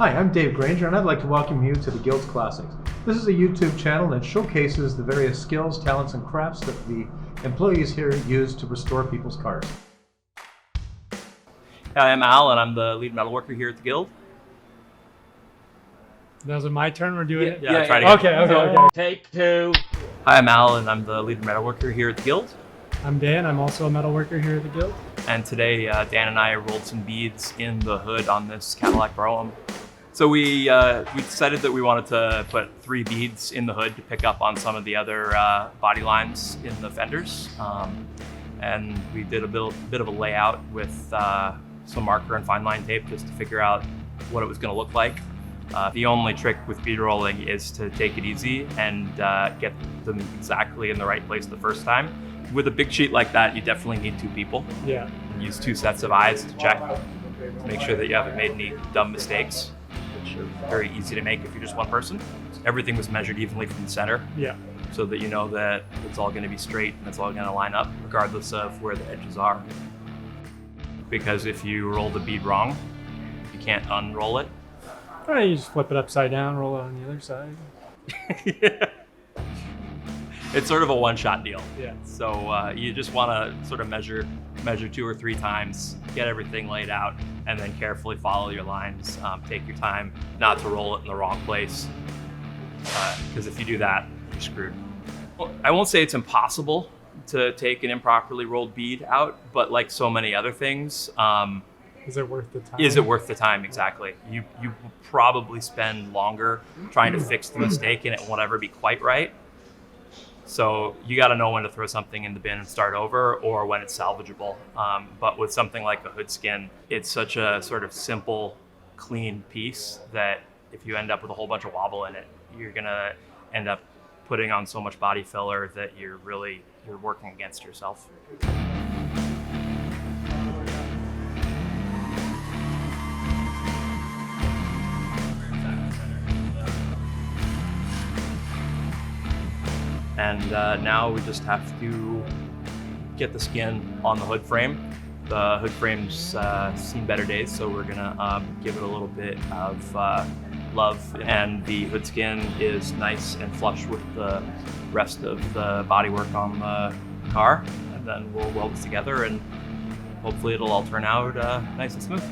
Hi, I'm Dave Granger, and I'd like to welcome you to the Guild's Classics. This is a YouTube channel that showcases the various skills, talents, and crafts that the employees here use to restore people's cars. Hi, I'm Al, and I'm the lead metalworker here at the Guild. Now is it my turn? We're doing it? Yeah, try it again. Okay. Take two. Hi, I'm Al, and I'm the lead metalworker here at the Guild. I'm Dan. I'm also a metal worker here at the Guild. And today, Dan and I rolled some beads in the hood on this Cadillac Brougham. So we decided that we wanted to put 3 beads in the hood to pick up on some of the other body lines in the fenders. And we did a bit of a layout with some marker and fine line tape just to figure out what it was going to look like. The only trick with bead rolling is to take it easy and get them exactly in the right place the first time. With a big sheet like that, you definitely need 2 people. Yeah. Use 2 sets of eyes to check, to make sure that you haven't made any dumb mistakes, which are very easy to make if you're just one person. Everything was measured evenly from the center. Yeah. So that you know that it's all going to be straight and it's all going to line up regardless of where the edges are. Because if you roll the bead wrong, you can't unroll it. All right, you just flip it upside down, roll it on the other side. Yeah. It's sort of a one-shot deal. Yeah. So you just want to sort of measure 2 or 3 times, get everything laid out, and then carefully follow your lines. Take your time not to roll it in the wrong place, because if you do that, you're screwed. Well, I won't say it's impossible to take an improperly rolled bead out, but like so many other things, is it worth the time? Is it worth the time? Exactly. You will probably spend longer trying to fix the mistake, and it won't ever be quite right. So you got to know when to throw something in the bin and start over, or when it's salvageable. But with something like a hood skin, it's such a sort of simple, clean piece that if you end up with a whole bunch of wobble in it, you're gonna end up putting on so much body filler that you're working against yourself. And now we just have to get the skin on the hood frame. The hood frame's seen better days, so we're gonna give it a little bit of love. And the hood skin is nice and flush with the rest of the bodywork on the car. And then we'll weld it together, and hopefully it'll all turn out nice and smooth.